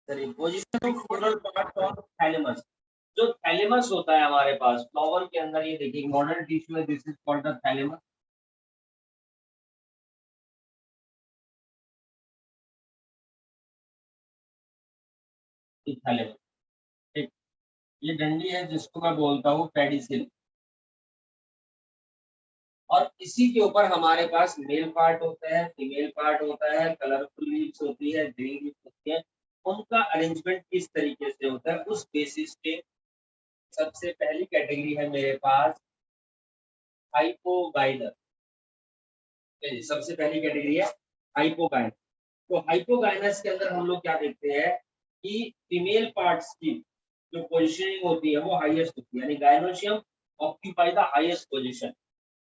चलिए, position of floral part of thalamus. जो thalamus होता है हमारे पास फ्लावर के अंदर, ये देखिए मॉडर्न टिश्यू है, this is called the thalamus. Thalamus, ठीक। ये डंडी है जिसको मैं बोलता हूँ पेडिसिल। और इसी के ऊपर हमारे पास मेल पार्ट होता है, फीमेल पार्ट होता है, कलरफुल लीव्स होती है, ग्रीन लीव्स होती है। उनका अरेंजमेंट किस तरीके से होता है उस बेसिस पे सबसे पहली कैटेगरी है मेरे पास हाइपोगाइनर। सबसे पहली कैटेगरी है हाइपोगाइनर। तो हाइपोगाइनस के अंदर हम लोग क्या देखते हैं कि फीमेल पार्ट्स की जो पोजीशनिंग होती है वो हाईएस्ट होती है, यानी gynoecium occupy the highest position.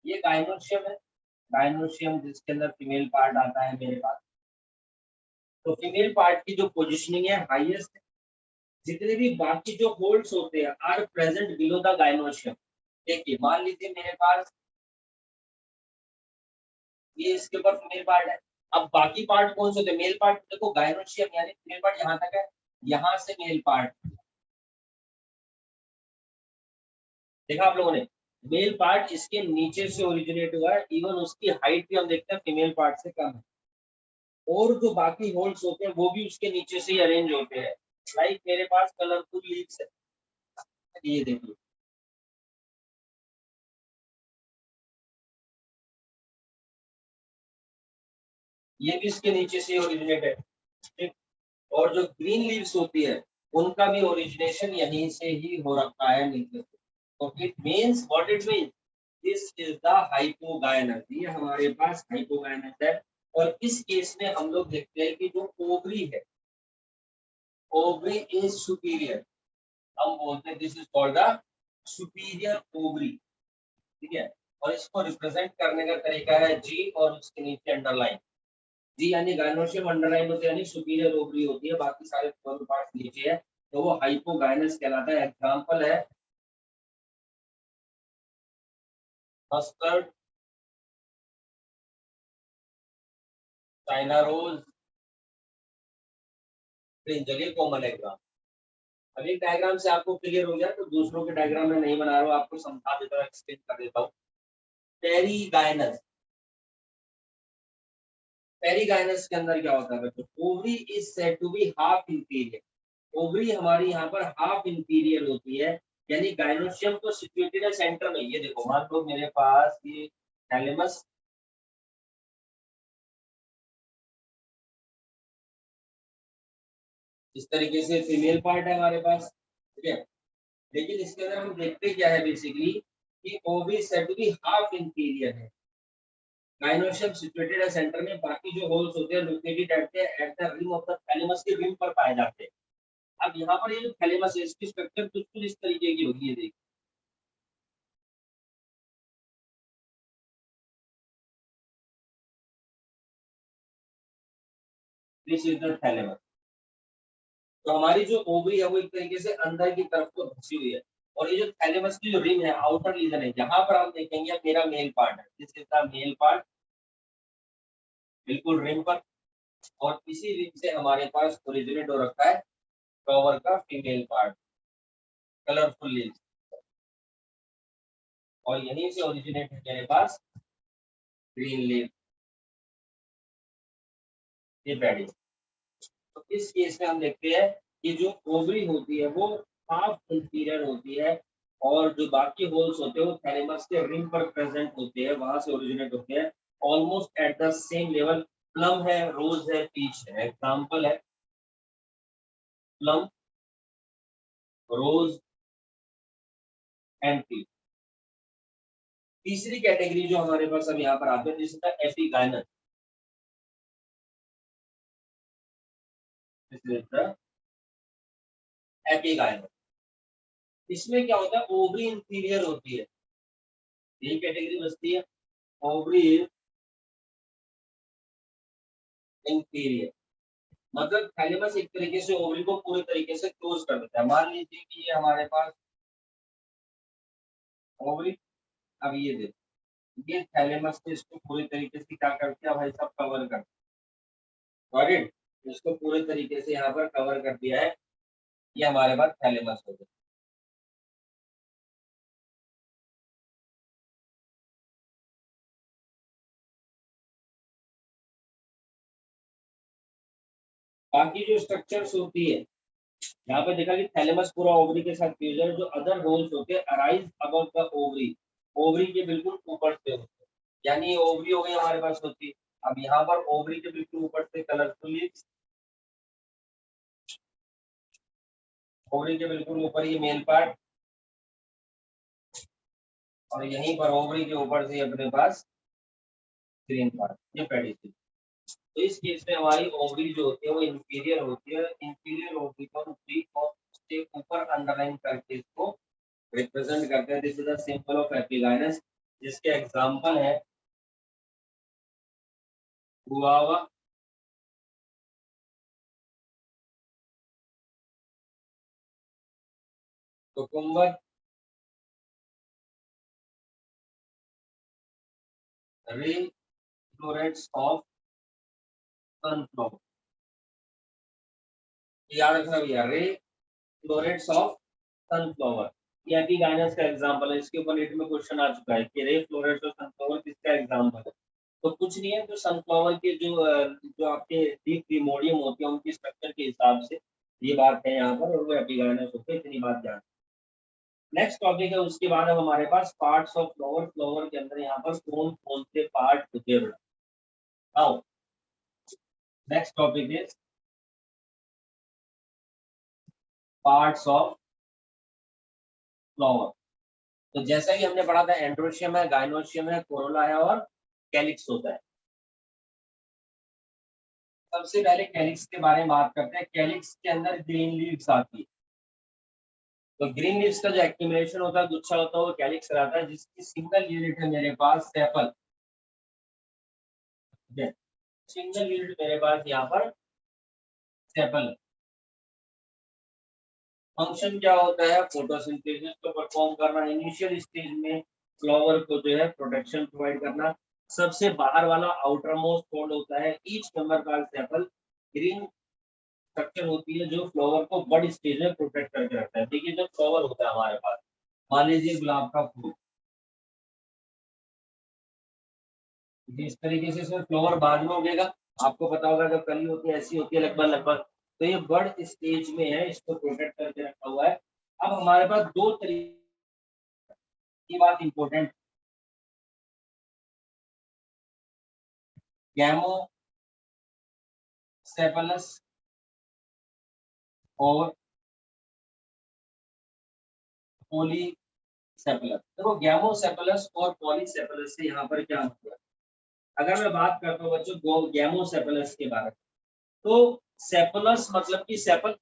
ये गायनोशियम है, गायनोशियम जिसके अंदर फीमेल पार्ट आता है मेरे पास। तो फीमेल पार्ट की जो पोजीशनिंग है हाईएस्ट है। जितने भी बाकी जो होल्ड्स होते हैं are present below the gynoecium. देखिए मान लीजिए मेरे पास ये इसके ऊपर फीमेल पार्ट है। अब बाकी पार्ट कौन से होते हैं? मेल पार्ट देखो, गायनोशियम यानी फीमेल पार्ट यहाँ तक है, यहाँ से मेल पार्ट देखा आप लोगों ने। मेल पार्ट इसके नीचे से ओरिजिनेट हुआ है, इवन उसकी हाइट भी हम देखते हैं फीमेल पार्ट से कम है। और जो बाकी होल्ड्स होते हैं वो भी उसके नीचे से ही अरेंज होते हैं। लाइक मेरे पास कलरफुल लीव्स है, ये देखिए, ये भी इसके नीचे से ओरिजिनेट है, ठीक। और जो ग्रीन लीव्स होती है उनका भी ओरिजिनेशन यहीं से ही हो रखा है नीचे से। तो it means what it means, this is the hypogynous. ये हमारे पास हाइपोगायनस है। और इस केस में हम लोग देखते हैं कि जो ओवरी है, ओवरी इज सुपीरियर। हम बोलते हैं this is called the superior ovary, ठीक है। और इसको रिप्रेजेंट करने का तरीका है जी और उसके नीचे अंडरलाइन। जी यानी गायनोशियम, अंडरलाइन होते हैं यानी सुपीरियर ओवरी होती है, बाकी सारे फ्लोरल पार्ट्स नीचे है, तो वो हाइपोगायनस कहलाता है। एग्जांपल है मस्टर्ड, चाइना रोज, ब्रिंजल, ये कॉमन एग्जाम। अब एक डायग्राम से आपको क्लियर हो गया तो दूसरों के डायग्राम में नहीं बना रहा हूँ, आपको समझा देता हूँ, एक्सप्लेन कर देता हूँ। पेरीगाइनस, पेरीगाइनस के अंदर क्या होता है बच्चों? Ovary is said to be half interior. Ovary हमारी यहाँ पर हाफ इंटीरियर होती है, यानी गायनोशियम तो सिचुएटेड है सेंटर में। ये देखो मान लो मेरे पास ये थैलेमस, इस तरीके से फीमेल पार्ट है हमारे पास, ठीक है। लेकिन इसके अंदर हम देखते क्या है बेसिकली कि ovary said to be half interior है, गायनोशियम सिचुएटेड है सेंटर में, बाकी जो होल्स होते हैं located at the rim of the thalamus के रिम पर पाए जाते हैं। अब यहाँ पर ये जो थैलेमस है इसकी स्ट्रक्चर बिल्कुल इस तरीके की होगी, ये देखिए, दिस इज द थैलेमस। तो हमारी जो ओवरी है वो एक तरीके से अंदर की तरफ को धसी हुई है। और ये जो थैलेमस की जो रिम है, आउटर रीजन है, यहाँ पर हम देखेंगे मेरा मेल पार्ट है, this is the male part, बिल्कुल रिम पर। और इसी रिम से हमारे पास ओरिजिनेट हो रखा है कवर का फीमेल पार्ट, कलरफुल लीव्स। और यहीं से ओरिजिनेट है मेरे पास ग्रीन लीव, ये पैडी। तो इस केस में हम देखते हैं कि जो ओवरी होती है वो हाफ इंटीरियर होती है, और जो बाकी होल्स होते हैं वो थैलेमस के रिम पर प्रेजेंट होते हैं, वहां से ओरिजिनेट होते हैं, almost at the same level. Plum है, रोज है, पीच है, एग्जांपल है प्लम, रोज एंड पीच। तीसरी कैटेगरी जो हमारे पास अब यहाँ पर आते हैं जिसका एपिगाइनस, एपिगाइनस। इसमें क्या होता है? ओवरी इंटीरियर होती है, यही कैटेगरी बचती है, ओवरी इंटीरियर। मतलब थैलेमस एक तरीके से ओवरी को पूरे तरीके से क्लोज कर देता है। मान लीजिए कि ये हमारे पास ओवरी, अब ये देखो ये थैलेमस से इसको पूरे तरीके से क्या करते हैं भाई, सब कवर करते हैं। Got it? इसको पूरे तरीके से यहाँ पर कवर कर दिया है। ये हमारे पास थैलेमस हो गया। बाकी जो स्ट्रक्चर्स होती है, यहाँ पे देखा कि थैलेमस पूरा ओवरी के साथ फ्यूज है। जो अदर होल्स होते हैं arise above the ovary, ovary के बिल्कुल ऊपर से होते हैं, यानी ये ओवरी हो गई हमारे पास होती है। अब यहाँ पर ओवरी के बिल्कुल ऊपर से कलरफुली, ओवरी के बिल्कुल ऊपर ये मेल पार्ट, और यहीं पर ओवरी के ऊपर से अपने पास ग्रीन पार्ट, ये पेडिसी। तो इस केस में हमारी ओवरी जो होती है वो इंफीरियर होती है। इंफीरियर ओवरी को हम थ्री और उसके ऊपर अंडरलाइन करके इसको रिप्रेजेंट करते हैं। This is the symbol of epigynous, जिसके एग्जांपल है guava, cucumber, ray florets of sunflower. याद रखना भैया, रे फ्लोरेट्स ऑफ सनफ्लावर, ये एपिगाइनस का एग्जांपल है। इसके ऊपर नीट में क्वेश्चन आ चुका है कि रे फ्लोरेट्स ऑफ सनफ्लावर किसका एग्जांपल है। तो कुछ नहीं है, जो सनफ्लावर के जो आपके डीप प्रिमोडियम होते हैं उनकी स्ट्रक्चर के हिसाब से ये बात है यहाँ पर, और वो एपिगाइनस होते हैं, इतनी बात जान। नेक्स्ट टॉपिक है, उसके बाद अब हमारे पास पार्ट्स ऑफ फ्लावर। फ्लावर के अंदर यहाँ पर कौन कौन से पार्ट होते हैं बेटा, आओ। Next topic is parts of flower. तो जैसा कि हमने पढ़ा था, एंड्रोशियम है, गाइनोशियम है, कोरोला है और कैलिक्स होता है। सबसे पहले कैलिक्स के बारे में बात करते हैं। कैलिक्स के अंदर ग्रीन लीव्स आती है। तो ग्रीन लीव्स का जो एक्यूमुलेशन होता है, गुच्छा होता है, वो कैलिक्स रहता है, जिसकी सिंगल यूनिट है मेरे पास सेपल। सिंगल यूनिट मेरे पास यहाँ पर सेपल। फंक्शन क्या होता है, फोटोसिंथेसिस को परफॉर्म करना, इनिशियल स्टेज में फ्लावर को जो है प्रोटेक्शन प्रोवाइड करना। सबसे बाहर वाला आउटर मोस्ट फोल्ड होता है ईच मेंबर का सेपल। ग्रीन स्ट्रक्चर होती है जो फ्लावर को बड स्टेज में प्रोटेक्ट करके रखता है। देखिए, जो फ्लावर होता है हमारे पास, मान लीजिए गुलाब का फूल, इस तरीके से इसमें फ्लावर बाद में उगेगा। आपको पता होगा जब कली होती है ऐसी होती है लगभग लगभग। तो ये बर्ड स्टेज में है, इसको प्रोटेक्ट करके रखा हुआ है। अब हमारे पास दो तरीके की बात इंपॉर्टेंट, गैमो सेफलस और पॉलीसेफलस। देखो, गैमोसेफलस और पॉलीसेफलस से यहाँ पर क्या होता है। अगर मैं बात करता हूँ बच्चों गैमोसेफलस के बारे में, तो सेफलस मतलब कि सेपल,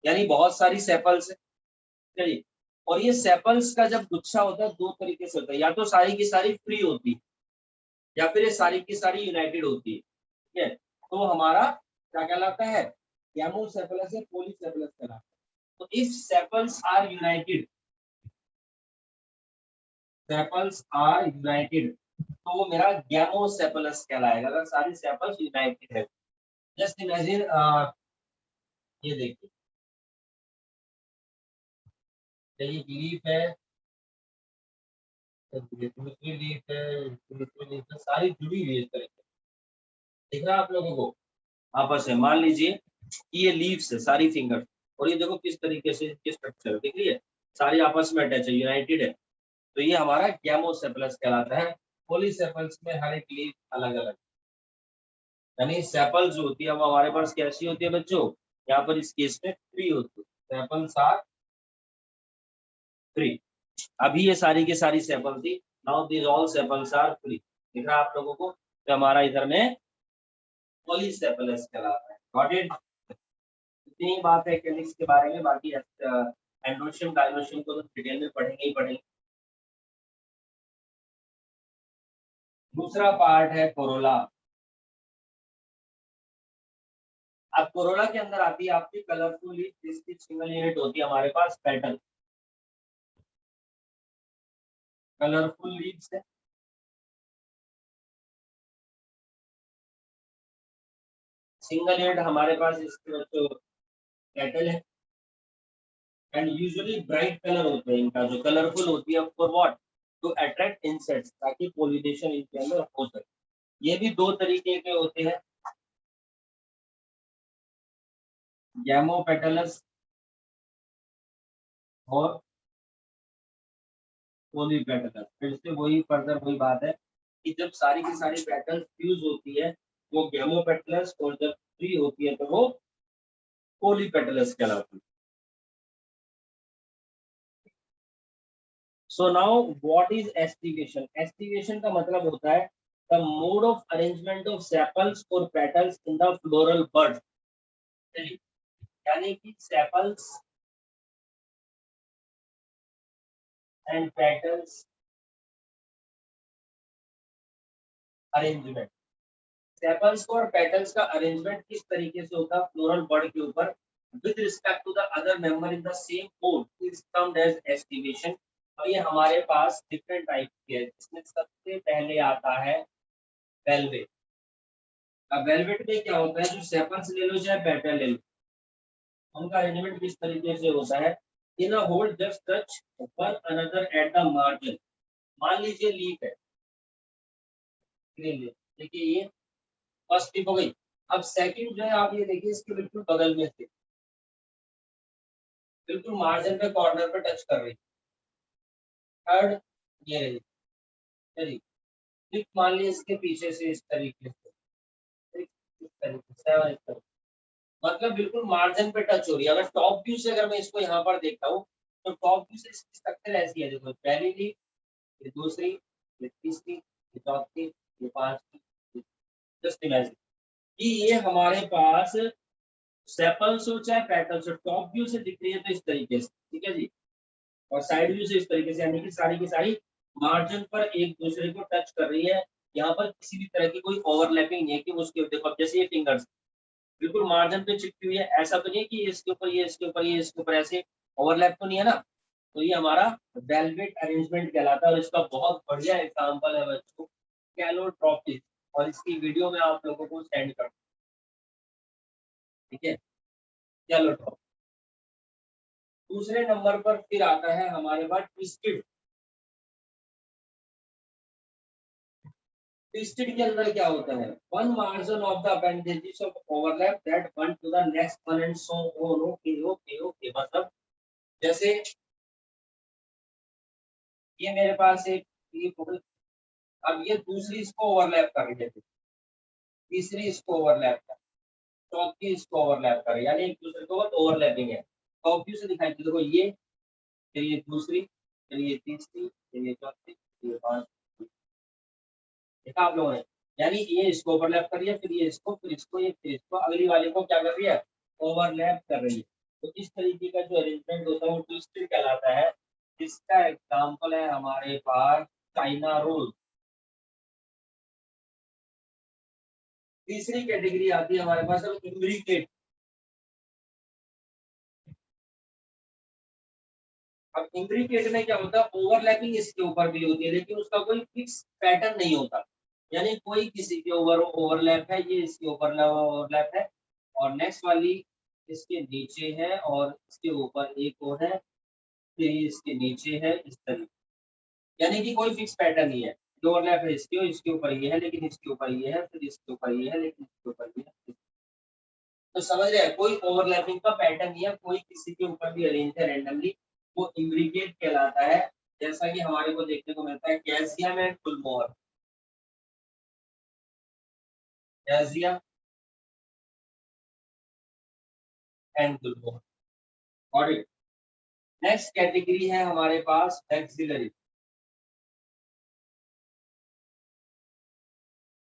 यानी बहुत सारी सेपल्स है, चलिए। और ये सेपल्स का जब गुच्छा होता है दो तरीके से होता है, या तो सारी की सारी फ्री होती है, या फिर ये सारी की सारी यूनाइटेड होती है, ठीक है। तो हमारा क्या कहलाता है, गैमोसेफलस है, पॉलीसेफलस कहलाता है। तो if sepals are united, sepals are united, तो वो मेरा गैमोसेफलस कहलाएगा, अगर सारी सेपल्स यूनाइटेड है। जस्ट इमेजिन, ये देखिए, ये लीफ है, दूसरी लीफ है, दूसरी लीफ है, सारी जुड़ी हुई है इस तरह से। दिख रहा है आप लोगों को आपस में। मान लीजिए कि ये लीव्स है सारी फिंगर, और ये देखो किस तरीके से इसकी स्ट्रक्चर दिख रही है, सारी आपस में अटैच है, यूनाइटेड है। तो ये हमारा गैमोसेफलस कहलाता है। पॉलीसेफल्स में हर एक लीफ अलग अलग, यानी सेपल जो होती है वो हमारे पास कैसी होती है बच्चों, यहाँ पर इस केस में फ्री होती है। Sepals are free. अभी ये सारी की सारी सेपल थी, now these all sepals are free. दिख रहा है आप लोगों को, तो हमारा इधर में पॉलीसेफलस कहलाता है। Got it. इतनी बात है कैलिक्स के बारे में, बाकी एंड्रोशियम डायनोशियम को तो डिटेल में पढ़ेंगे ही पढ़ेंगे। दूसरा पार्ट है कोरोला। अब कोरोला के अंदर आती है आपकी कलरफुल लीफ, जिसकी सिंगल यूनिट होती है हमारे पास पेटल। कलरफुल लीव्स है, सिंगल हेड हमारे पास इसके बच्चों पेटल है एंड यूजुअली ब्राइट कलर होते हैं, इनका जो कलरफुल होती है for what, to attract insects, ताकि पोलिनेशन इनके अंदर हो सके। ये भी दो तरीके के होते हैं, गैमोपेटलस और पॉलीपेटलस। फिर से वही फर्दर वही बात है कि जब सारी की सारी पेटल्स फ्यूज होती है वो गैमोपेटलस, और जब फ्री होती है तो वो पॉलीपेटलस कहलाती है। So now what is aestivation? Aestivation का मतलब होता है the mode of arrangement of sepals और petals in the floral bud. यानी कि sepals and petals arrangement, sepals और पेटल्स का अरेंजमेंट किस तरीके से होता है फ्लोरल बड के ऊपर with respect to the other member in the same code is termed as aestivation. और ये हमारे पास डिफरेंट टाइप के है, जिसमें सबसे पहले आता है वेलवेट। अब वेलवेट में क्या होता है, जो सेपल्स ले लो चाहे पेटल ले लो, उनका अरेंजमेंट किस तरीके से होता है, in a whole just touch one another at the margin. मान लीजिए लीफ है, ग्रीन लीफ, देखिए ये फर्स्ट लीफ हो गई। अब सेकंड जो है आप ये देखिए इसके बिल्कुल बगल में से, बिल्कुल मार्जिन पे कॉर्नर पे टच कर रही। थर्ड ये रही, चलिए फिफ्थ मान लीजिए इसके पीछे से इस तरीके से, इस तरीके से और इस तरीके, मतलब बिल्कुल मार्जिन पे टच हो रही है। अगर टॉप व्यू से अगर मैं इसको यहाँ पर देखता हूँ तो टॉप व्यू से इसकी स्ट्रक्चर ऐसी है, देखो पहली लीफ, ये दूसरी, ये तीसरी, ये चौथी, ये पांचवी। जस्ट इमेजिन कि ये हमारे पास सेपल्स हो चाहे पेटल्स हो, टॉप व्यू से दिख रही है तो इस तरीके से, ठीक है जी, और साइड व्यू से इस तरीके से, यानी कि सारी की सारी मार्जिन पर एक दूसरे को टच कर रही है। यहाँ पर किसी भी तरह की कोई ओवरलैपिंग नहीं है कि उसके, देखो अब जैसे ये फिंगर्स बिल्कुल मार्जिन पे चिपकी हुई है, ऐसा तो नहीं है कि ये इसके ऊपर ये इसके ऊपर ये इसके ऊपर ऐसे ओवरलैप तो नहीं है ना। तो ये हमारा वेलवेट अरेंजमेंट कहलाता है, और इसका बहुत बढ़िया एग्जांपल है बच्चों कैलोट्रॉपिस, और इसकी वीडियो में आप लोगों को सेंड कर, ठीक है, कैलोट्रॉप। दूसरे नंबर पर फिर आता है हमारे पास ट्विस्टेड। ट्विस्टेड के अंदर क्या होता है, one margin of the appendages of overlap that one two the next one and so on. Okay okay okay, मतलब जैसे ये मेरे पास एक ये हो, अब ये दूसरी इसको ओवरलैप कर रही है, तीसरी इसको ओवरलैप कर, चौथी इसको ओवरलैप कर, यानी एक दूसरे को ओवरलैपिंग है। टॉप व्यू से दिखाई दे, देखो ये, फिर ये दूसरी, फिर ये तीसरी, फिर ये चौथी, फिर ये पांचवी, देखा आप लोगों ने, यानी ये इसको ओवरलैप कर रही है, फिर ये इसको, फिर इसको, ये फिर इसको, अगली वाले को क्या कर रही है, ओवरलैप कर रही है। तो इस तरीके का जो अरेंजमेंट होता है वो ट्विस्टेड कहलाता है। इसका एग्जाम्पल है हमारे पास चाइना रोल। तीसरी कैटेगरी आती है हमारे पास अब इम्ब्रिकेट। अब इम्ब्रिकेट में क्या होता है, ओवरलैपिंग इसके ऊपर भी होती है लेकिन उसका कोई फिक्स पैटर्न नहीं होता, यानी कोई किसी के ऊपर ओवरलैप है, ये इसके ऊपर ओवरलैप है, और नेक्स्ट वाली इसके नीचे है, और इसके ऊपर एक और है, फिर ये इसके नीचे है, इस तरीके, यानी कि कोई फिक्स पैटर्न नहीं है। ओवरलैप है इसके ऊपर ये है, लेकिन इसके ऊपर ये है, फिर इसके ऊपर ये है, लेकिन इसके ऊपर ये है। तो समझ रहे हैं, कोई ओवरलैपिंग का पैटर्न नहीं है, कोई किसी के ऊपर भी अरेंज है रैंडमली, वो इम्ब्रिकेट कहलाता है। जैसा कि हमारे को देखने को मिलता है calcium and Gulmohar, calcium and Gulmohar. Got it. Next category है हमारे पास मैक्सिलरी।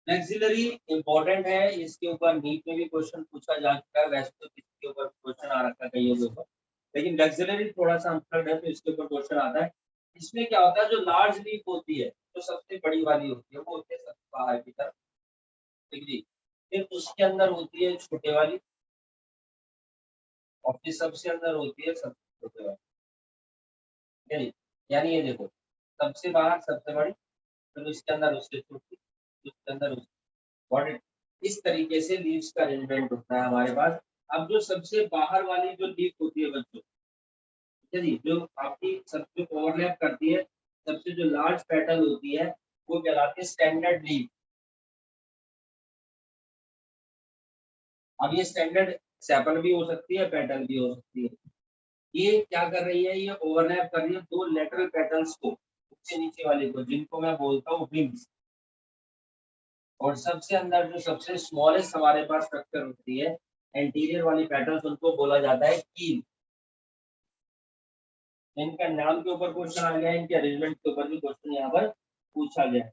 मैक्सिलरी इंपॉर्टेंट है, इसके ऊपर नीट में भी क्वेश्चन पूछा जा चुका है, वैसे तो इसके ऊपर क्वेश्चन आ रखा है कईयों के ऊपर, लेकिन मैक्सिलरी थोड़ा सा अनफर्ड है तो इसके ऊपर क्वेश्चन आता है। इसमें क्या होता है, जो लार्ज लीफ होती है, जो सबसे बड़ी वाली होती है, वो होती है सबसे बाहर की तरफ, ठीक जी। फिर उसके अंदर होती है छोटे वाली, और फिर सबसे अंदर होती है सबसे छोटे वाली, ठीक है जी। यानी ये देखो, सबसे बाहर सबसे बड़ी, फिर उसके अंदर उससे छोटी, उसके अंदर उससे बड़ी। इस तरीके से लीव्स का अरेंजमेंट होता है हमारे पास। अब जो सबसे बाहर वाली जो लीफ होती है बच्चों, ठीक है जी, जो आपकी सबसे ओवरलैप करती है, सबसे जो लार्ज पेटल होती है वो कहलाती है स्टैंडर्ड लीफ। अब ये स्टैंडर्ड सेपल भी हो सकती है, पेटल भी हो सकती है। ये क्या कर रही है, ये ओवरलैप कर रही है दो लेटरल पेटल्स को, ऊंचे नीचे वाले को, जिनको मैं बोलता हूँ विंग्स। और सबसे अंदर जो सबसे स्मॉलेस्ट हमारे पास स्ट्रक्चर होती है, एंटीरियर वाली पेटल्स, उनको बोला जाता है कील। इनका नाम के ऊपर क्वेश्चन आ गया है, इनके अरेंजमेंट के ऊपर भी क्वेश्चन यहाँ पर पूछा गया है।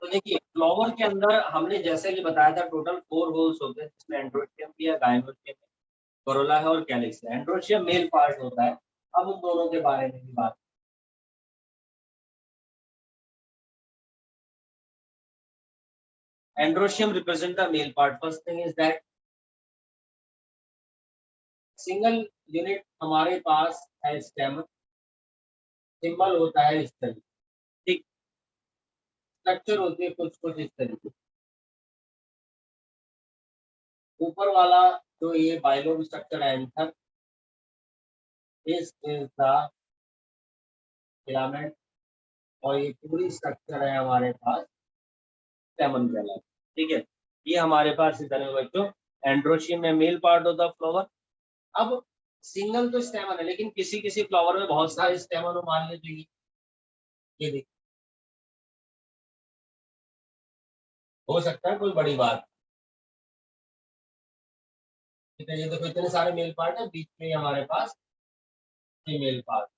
तो देखिए फ्लावर के अंदर हमने जैसे कि बताया था टोटल 4 होल्स होते हैं, जिसमें एंड्रोशियम भी है, गायनोशियम है, कोरोला है और कैलिक्स है। एंड्रोशियम मेल पार्ट होता है। अब उन दोनों के बारे में भी बात। Androecium represent the male part. First thing is that single unit हमारे पास है स्टेम, सिंबल होता है इस तरीके, ठीक, स्ट्रक्चर होती है कुछ कुछ इस तरीके। ऊपर वाला जो ये बाइलोब स्ट्रक्चर है anther, this is the filament, और ये पूरी स्ट्रक्चर है हमारे पास स्टेमन कहलाता है, ठीक है। ये हमारे पास इधर है बच्चों, एंड्रोशियम में मेल पार्ट होता है फ्लावर। अब सिंगल तो स्टेमन है, लेकिन किसी किसी फ्लावर में बहुत सारे स्टेमन हो, मान लीजिए ये देखिए, हो सकता है कोई बड़ी बात, ठीक है। ये देखो इतने सारे मेल पार्ट है, बीच में हमारे पास फीमेल पार्ट,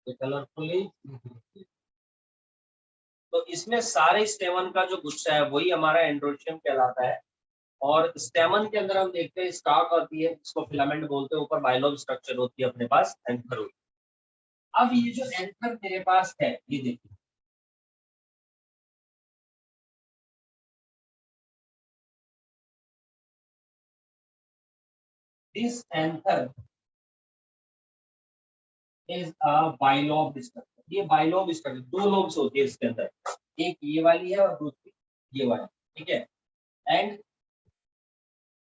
कलरफुली। तो इसमें सारे स्टेमन का जो गुच्छा है वही हमारा एंड्रोशियम कहलाता है। और स्टेमन के अंदर हम देखते हैं स्टार्क होती है, जिसको फिलामेंट बोलते हैं, ऊपर बाइलोब स्ट्रक्चर होती है अपने पास, एंथर होती है। अब ये जो एंथर मेरे पास है, ये देखिए, this anther is a bilobe structure. ये बाइलोब स्ट्रक्चर, दो लोब्स होती है इसके अंदर, एक ये वाली है और दूसरी ये वाली, ठीक है। And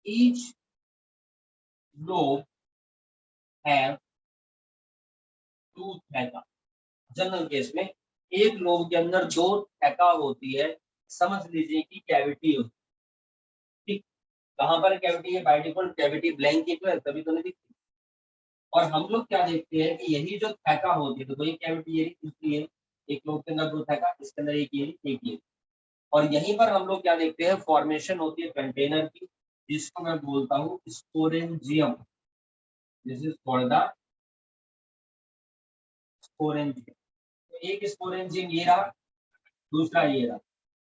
each lobe have two theca. General case में एक लोब के अंदर दो थैका होती है, समझ लीजिए कि कैविटी होती है, ठीक। कहाँ पर कैविटी है, बाय डिफॉल्ट कैविटी ब्लैंक ही तो है, तभी तो नहीं दिखती। और हम लोग क्या देखते हैं कि यही जो थैका होती है, तो वही कैविटी ये दूसरी है, एक लोब के अंदर दो थैका, इसके अंदर एक ये। और यहीं पर हम लोग क्या देखते हैं, फॉर्मेशन होती है कंटेनर की, जिसको मैं बोलता हूँ sporangium. This is called the sporangium. तो एक स्पोरेंजियम ये रहा, दूसरा ये रहा,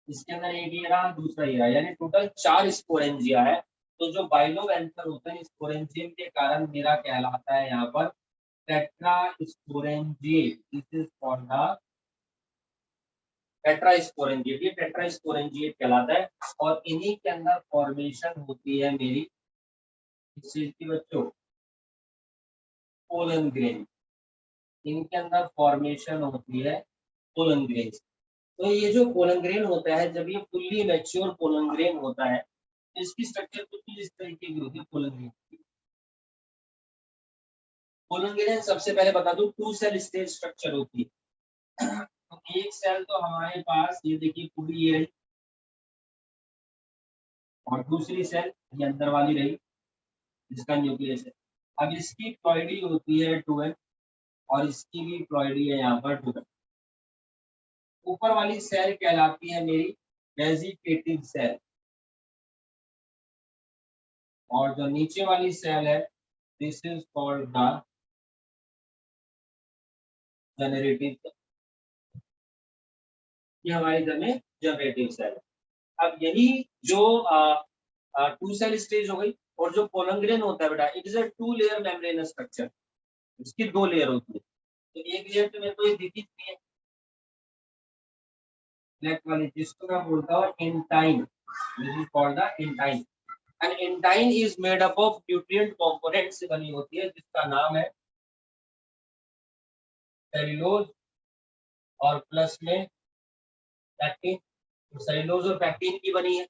इसके अंदर एक ये रहा, दूसरा ये रहा, यानी टोटल 4 स्पोरेंजिया है। तो जो बाइलोब एंथर होते हैं स्पोरेंजियम के कारण मेरा कहलाता है यहाँ पर tetra sporangiate. This is called the tetra sporangiate. ये टेट्रा स्पोरेंजिएट कहलाता है। और इन्हीं के अंदर फॉर्मेशन होती है मेरी इस चीज की बच्चों, पोलन ग्रेन। इनके अंदर फॉर्मेशन होती है पोलन ग्रेन। तो ये जो पोलन ग्रेन होता है, जब ये फुल्ली मैच्योर पोलन ग्रेन होता है, तो इसकी स्ट्रक्चर कुछ इस तरीके की होती है पोलन ग्रेन की। पोलन ग्रेन सबसे पहले बता दूं, 2 सेल स्टेज स्ट्रक्चर होती है। तो एक सेल तो हमारे पास ये देखिए पूरी ये रही, और दूसरी सेल ये अंदर वाली रही, जिसका न्यूक्लियस है। अब इसकी प्लॉइडी होती है 2n, और इसकी भी प्लॉइडी है यहाँ पर 2n। ऊपर वाली सेल कहलाती है मेरी वेजिटेटिव सेल, और जो नीचे वाली सेल है, this is called the generative cell. ये हमारे घर में जनरेटिव सेल है। अब यही जो 2 सेल स्टेज हो गई, और जो पोलंग्रेन होता है बेटा, it is a 2 layer membranous structure. इसकी 2 लेयर होती है। तो एक लेयर तो मेरे को ये दिखी है ब्लैक वाली, जिसको मैं बोलता हूँ intine. This is called the intine. And intine is made up of nutrient component से बनी होती है, जिसका नाम है सेल्यूलोज और प्लस में पैक्टिन। सेल्यूलोज और पैक्टिन की बनी है।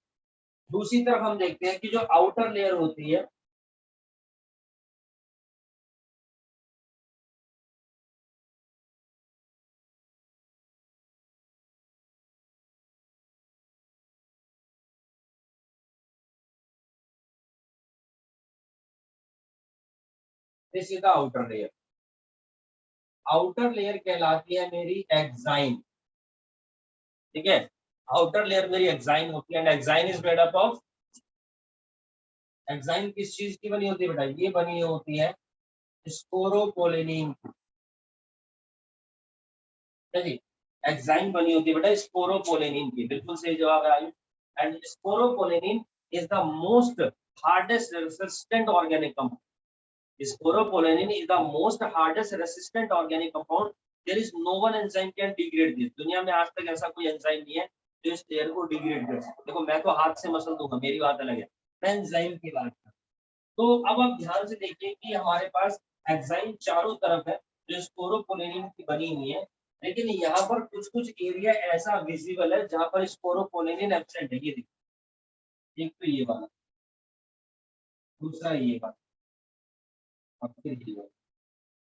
दूसरी तरफ हम देखते हैं कि जो आउटर लेयर होती है, this is the outer layer. Outer layer कहलाती है मेरी एक्साइन, ठीक है। आउटर लेयर मेरी एक्साइन होती है and exine is made up of, exine किस चीज की बनी होती है बेटा? ये बनी होती है स्पोरोपोलेनिन की, ठीक है जी। एक्साइन बनी होती है बेटा स्पोरोपोलेनिन की, बिल्कुल सही जवाब है Ayush. And sporopollenin is the most hardest resistant organic compound. Sporopollenin is the most hardest resistant organic compound. There is no one enzyme can degrade this. दुनिया में आज तक ऐसा कोई एंजाइम नहीं है जो इस लेयर को डिग्रेड कर सके। देखो मैं तो हाथ से मसल दूंगा, मेरी बात अलग है, मैं एंजाइम की बात कर। तो अब आप ध्यान से देखिए कि हमारे पास एंजाइम चारों तरफ है जो स्पोरोपोलेनिन की बनी हुई है, लेकिन यहाँ पर कुछ कुछ एरिया ऐसा विजिबल है जहाँ पर स्पोरोपोलेनिन एब्सेंट है। ये देखिए, एक तो ये वाला, दूसरा ये वाला, और फिर ये वाला,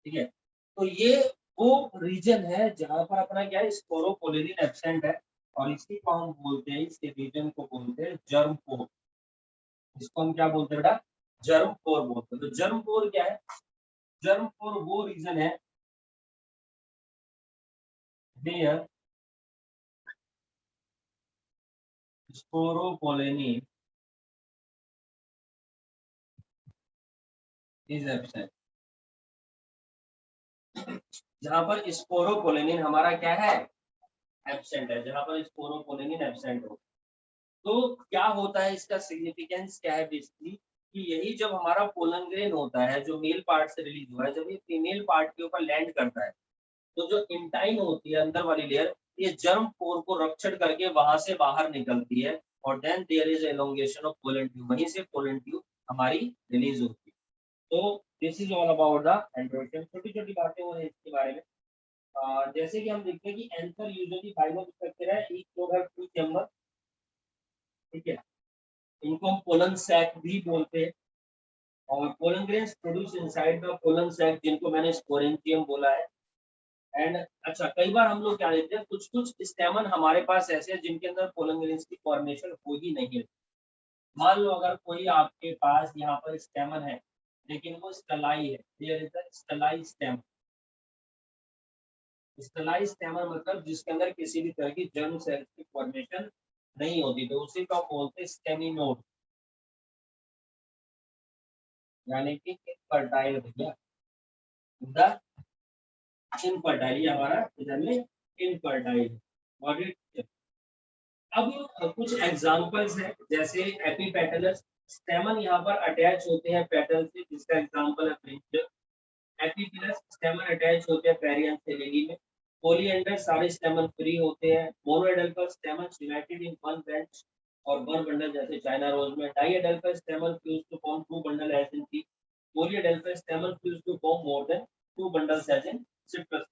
ठीक है। तो ये वो रीजन है जहां पर अपना क्या है स्पोरोपोलेनिन एब्सेंट है, और इसी को हम बोलते हैं, इस रीजन को बोलते हैं जर्म पोर। इसको हम क्या बोलते हैं बेटा? जर्म पोर बोलते हैं। तो जर्म पोर क्या है? जर्म पोर वो रीजन है वेयर स्पोरोपोलेनिन इज एब्सेंट, जहां पर स्पोरोपोलेनिन हमारा क्या है? एब्सेंट है, जहां पर स्पोरोपोलेनिन एब्सेंट हो। तो क्या होता है, इसका सिग्निफिकेंस क्या है बेसिकली, कि यही जब हमारा पोलन ग्रेन होता है जो मेल पार्ट से रिलीज हुआ है, जब ये फीमेल पार्ट के ऊपर लैंड करता है, तो जो इंटाइन होती है अंदर वाली लेयर, ये जर्म पोर को रप्चर करके वहां से बाहर निकलती है, और then there is elongation of pollen tube, वहीं से पोलन ट्यूब हमारी रिलीज होती है। तो this is all about the androecium. छोटी छोटी बातें हो रही इसके बारे में। जैसे कि हम देखते हैं कि एंथर यूजुअली फाइबर स्ट्रक्चर है, ईच लोग हैव टू चैम्बर, ठीक है। इनको हम पोलन सैक भी बोलते हैं, और pollen grains produce inside the pollen sac, जिनको मैंने स्पोरेंजियम बोला है। एंड अच्छा, कई बार हम लोग क्या लेते हैं, कुछ कुछ स्टेमन हमारे पास ऐसे हैं जिनके अंदर पोलन ग्रेन्स की फॉर्मेशन हो ही नहीं है। मान लो अगर कोई आपके पास यहाँ पर स्टेमन है, लेकिन वो स्टलाई है, देयर इज अ स्टलाई स्टेम। स्टलाई स्टेमन मतलब जिसके अंदर किसी भी तरह की जर्म सेल्स की फॉर्मेशन नहीं होती, तो उसी को हम बोलते हैं स्टेमिनोड, यानी कि इनफर्टाइल भैया, द इनफर्टाइल, ये हमारा इधर में इनफर्टाइल। और अब कुछ एग्जांपल्स हैं, जैसे एपीपेटलस स्टेमन यहाँ पर अटैच होते हैं पेटल से, जिसका एग्जांपल है ब्रिंजल। एपीफिलस स्टेमन अटैच होते हैं पेरियम से लिली में। पोलियंडर सारे स्टेमन फ्री होते हैं। Monoadelphous stamen united in one branch और वन बंडल, जैसे चाइना रोज में। Diadelphous stamen fuse to form two bundle as in tea. Polyadelphous stamen fuse to form more than two bundles as in citrus.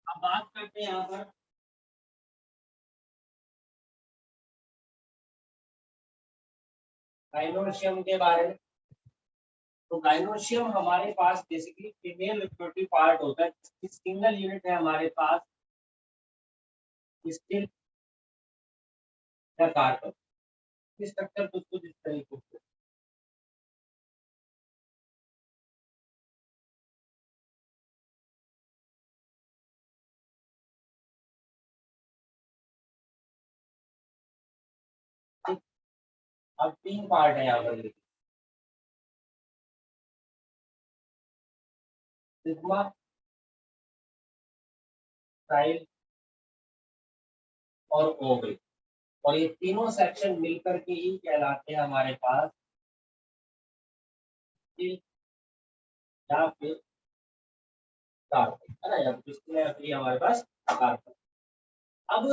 अब बात करते हैं यहाँ पर gynoecium के बारे में। तो गाइनोशियम हमारे पास बेसिकली फीमेल रिप्रोडक्टिव पार्ट होता है, जिसकी सिंगल यूनिट है हमारे पास स्टिल कार्बन। स्ट्रक्चर कुछ कुछ इस तरीके से। अब तीन पार्ट है यहाँ पर, सिग्मा, स्टाइल और ओवरी। और ये तीनों सेक्शन मिलकर के ही कहलाते हैं हमारे पास स्टिल या फिर कार्बन, है ना, या फिर स्टिल या फिर हमारे पास कार्बन। अब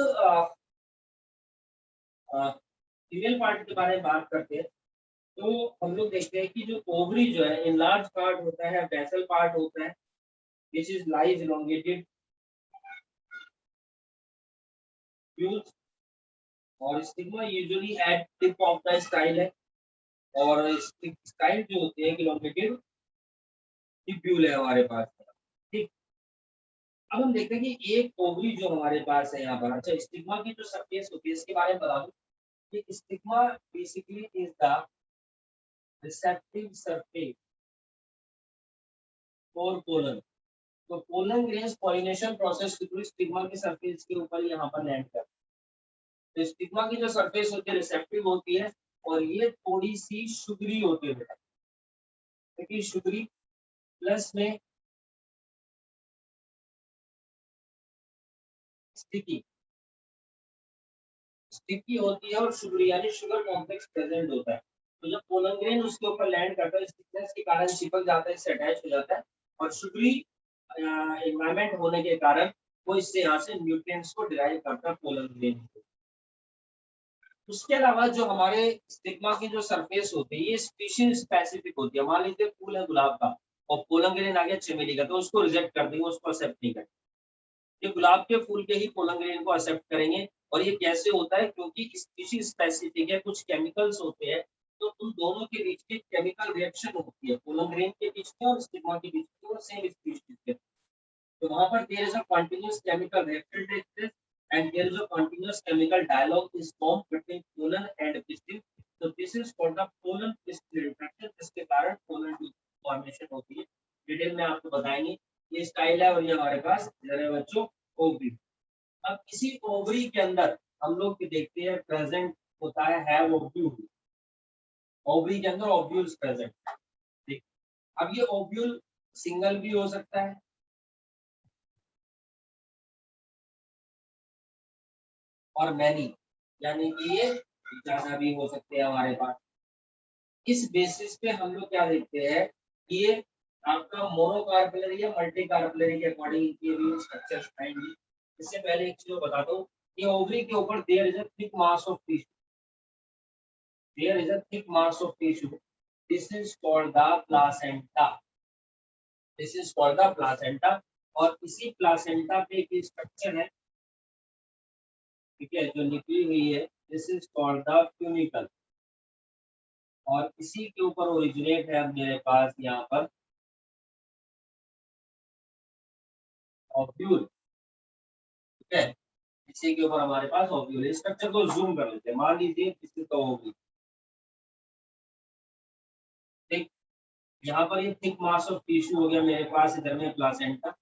फीमेल पार्ट के बारे में बात करते हैं तो हम लोग देखते हैं कि जो ओवरी जो है इन लार्ज पार्ट होता है, बेसल पार्ट होता है, which is lies elongated tubes, और stigma usually at tip of the style है, और स्टाइल जो होती है इलोंगेटेड ट्यूब्यूल है हमारे पास। ठीक, अब हम देखते हैं कि एक ओवरी जो हमारे पास है यहाँ पर, अच्छा स्टिग्मा की जो सरफेस होती है इसके बारे में बता दूं कि stigma basically is the receptive surface for pollen. तो पोलन ग्रेन्स पॉलिनेशन प्रोसेस के थ्रू स्टिग्मा की सरफेस के ऊपर यहाँ पर लैंड करते हैं। तो स्टिग्मा की जो सरफेस होती है रिसेप्टिव होती है, और ये थोड़ी सी शुगरी होती है बेटा, क्योंकि शुगरी प्लस में स्टिकी, स्टिकी होती है और शुगर यानी शुगर कॉम्प्लेक्स प्रेजेंट होता है। तो जब पोलन ग्रेन उसके ऊपर लैंड करता है स्टिकनेस के कारण चिपक जाता है, इससे अटैच हो जाता है, और शुगरी एनवायरमेंट होने के कारण वो इससे यहाँ से न्यूट्रिएंट्स को डिराइव करता है पोलन ग्रेन से। उसके अलावा जो हमारे स्टिग्मा की जो सरफेस होती है ये स्पीशीज स्पेसिफिक होती है। मान लीजिए फूल है गुलाब का और पोलन ग्रेन आ गया चमेली का, तो उसको रिजेक्ट कर देंगे, उसको एक्सेप्ट नहीं करेंगे। ये गुलाब के फूल के ही पोलन ग्रेन को एक्सेप्ट करेंगे। और ये कैसे होता है, क्योंकि स्पीशीज स्पेसिफिक है, कुछ केमिकल्स होते हैं, तो उन दोनों के बीच की केमिकल रिएक्शन होती है, पोलन ग्रेन के बीच में और स्टिग्मा के बीच में, वो सेम स्पीशीज के। तो वहां पर there is a continuous chemical reaction takes place, and there is a continuous chemical dialogue is form between pollen and pistil. तो this is called the pollen pistil interaction, जिसके कारण पोलन फॉर्मेशन होती है। Detail में आपको बताएंगे। ये style है और ये हमारे पास इधर है बच्चों ओवरी। अब इसी ओवरी के अंदर हम लोग देखते हैं प्रेजेंट होता है ओव्यूल। ओवरी के अंदर ओव्यूल्स प्रेजेंट। ठीक, अब ये ओव्यूल सिंगल भी हो सकता है और मैनी, यानी कि ये ज्यादा भी हो सकते हैं हमारे पास। इस बेसिस पे हम लोग क्या देखते हैं कि ये आपका मोनोकार्पेलरी या मल्टी कार्पेलरी के अकॉर्डिंग ये भी स्ट्रक्चर आएंगे। इससे पहले एक चीज बताता हूँ, ये ओवरी के ऊपर there is a thick mass of tissue, there is a thick mass of tissue, this is called the placenta, this is called the placenta. और इसी प्लासेंटा पे एक स्ट्रक्चर है, ठीक है, जो निकली हुई है, दिस इज कॉल्ड द ट्यूनिकल। और इसी के ऊपर ओरिजिनेट है मेरे पास यहाँ पर ओव्यूल। ठीक है, इसी के ऊपर हमारे पास ओव्यूल है। स्ट्रक्चर को जूम कर लेते हैं, मान लीजिए किसी का ओव्यूल। ठीक, यहाँ पर ये थिक मास ऑफ टिश्यू हो गया मेरे पास, इधर में प्लासेंटा,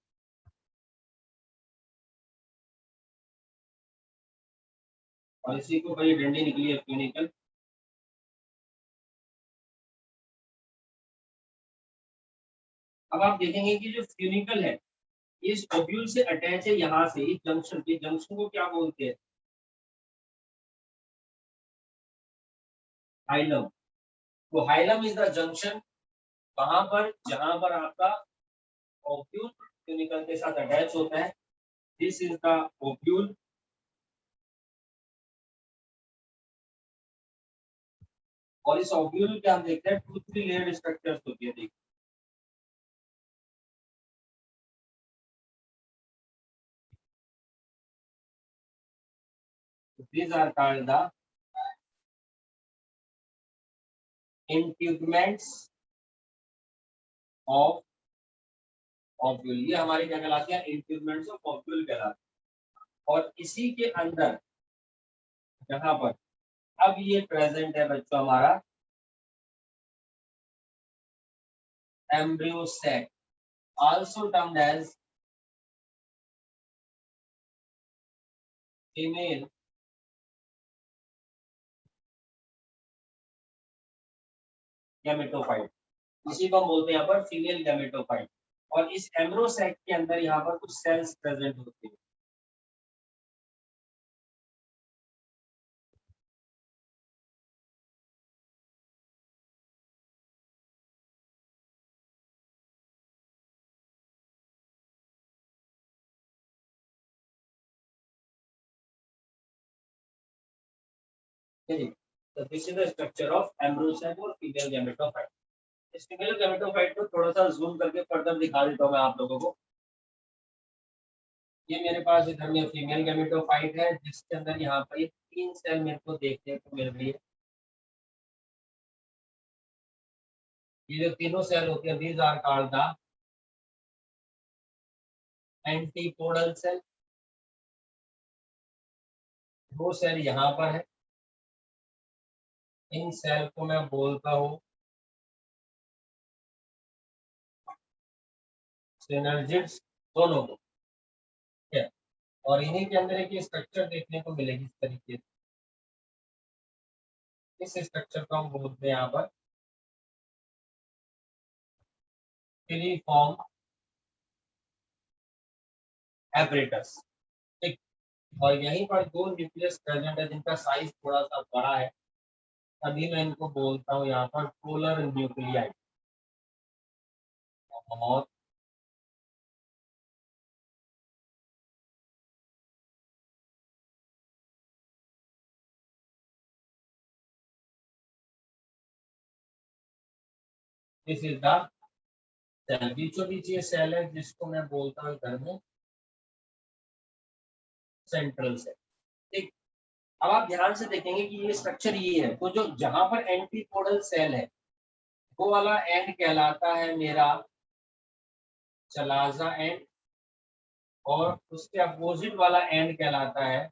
और इसी के ऊपर ये डंडी निकली है ट्यूनिकल। अब आप देखेंगे कि जो ट्यूनिकल है इस ओव्यूल से अटैच है, यहाँ से इस जंक्शन के, जंक्शन को क्या बोलते हैं, हाइलम। तो हाइलम इज द जंक्शन, वहां पर जहां पर आपका ओव्यूल ट्यूनिकल के साथ अटैच होता है, दिस इज द ओव्यूल। और इस ओव्यूल के हम देखते हैं 2-3 लेयर्ड स्ट्रक्चर्स होती है। देखिए these are called the integuments of ovule. ये हमारे क्या कहलाते हैं, इंट्यूबमेंट्स ऑफ ओव्यूल कहलाते हैं। और इसी के अंदर जहां पर अब ये प्रेजेंट है बच्चों हमारा embryo sac, also termed as female gametophyte, इसी को हम बोलते हैं यहाँ पर फीमेल गैमेटोफाइट। और इस एम्ब्रियो सेक के अंदर यहाँ पर कुछ सेल्स प्रेजेंट होते हैं। So this is the structure of embryo cell और female gametophyte. इस फीमेल गैमेटोफाइट को थोड़ा सा जूम करके फर्दर दिखा देता हूँ मैं आप लोगों को। ये मेरे पास इधर में फीमेल गैमेटोफाइट है जिसके अंदर यहाँ पर ये 3 सेल मेरे को देखने को मिल रही है। ये जो तीनों सेल होती है these are called the antipodal cell. वो सेल यहाँ पर है, इन सेल को मैं बोलता हूँ सिनर्जिड्स दोनों को, ठीक है। और इन्हीं के अंदर एक स्ट्रक्चर देखने को मिलेगी इस तरीके से, इस स्ट्रक्चर को हम बोलते हैं यहाँ पर फिलीफॉर्म एपरेटस, ठीक। और यहीं पर दो न्यूक्लियस प्रेजेंट है जिनका साइज थोड़ा सा बड़ा है, तभी मैं इनको बोलता हूँ यहाँ पर पोलर न्यूक्लियाई। और दिस इज द सेल, बीचों बीच ये सेल है जिसको मैं बोलता हूँ इधर में सेंट्रल सेल, ठीक। अब आप ध्यान से देखेंगे कि ये स्ट्रक्चर ये है, तो जो जहां पर एंटीपोडल सेल है वो वाला एंड कहलाता है मेरा चलाजा एंड, और उसके अपोजिट वाला एंड कहलाता है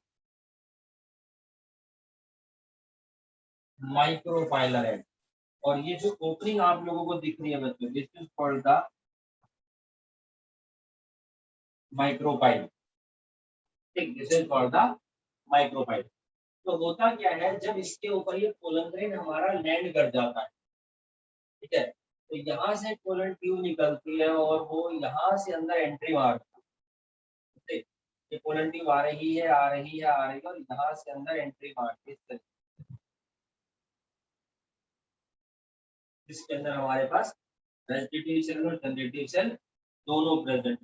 माइक्रोपाइलर एंड। और ये जो ओपनिंग आप लोगों को दिख रही है बच्चों, this is called the micropyle, ठीक, this is called the micropyle. तो होता क्या है, जब इसके ऊपर ये पोलन ग्रेन हमारा लैंड कर जाता है, ठीक है, तो यहाँ से पोलन ट्यूब निकलती है और वो यहाँ से अंदर एंट्री मारती है, ठीक। ये पोलन ट्यूब आ रही है आ रही है आ रही है और यहाँ से अंदर एंट्री मारती है, इसके अंदर हमारे पास वेजिटेटिव सेल और जनरेटिव सेल दोनों प्रेजेंट।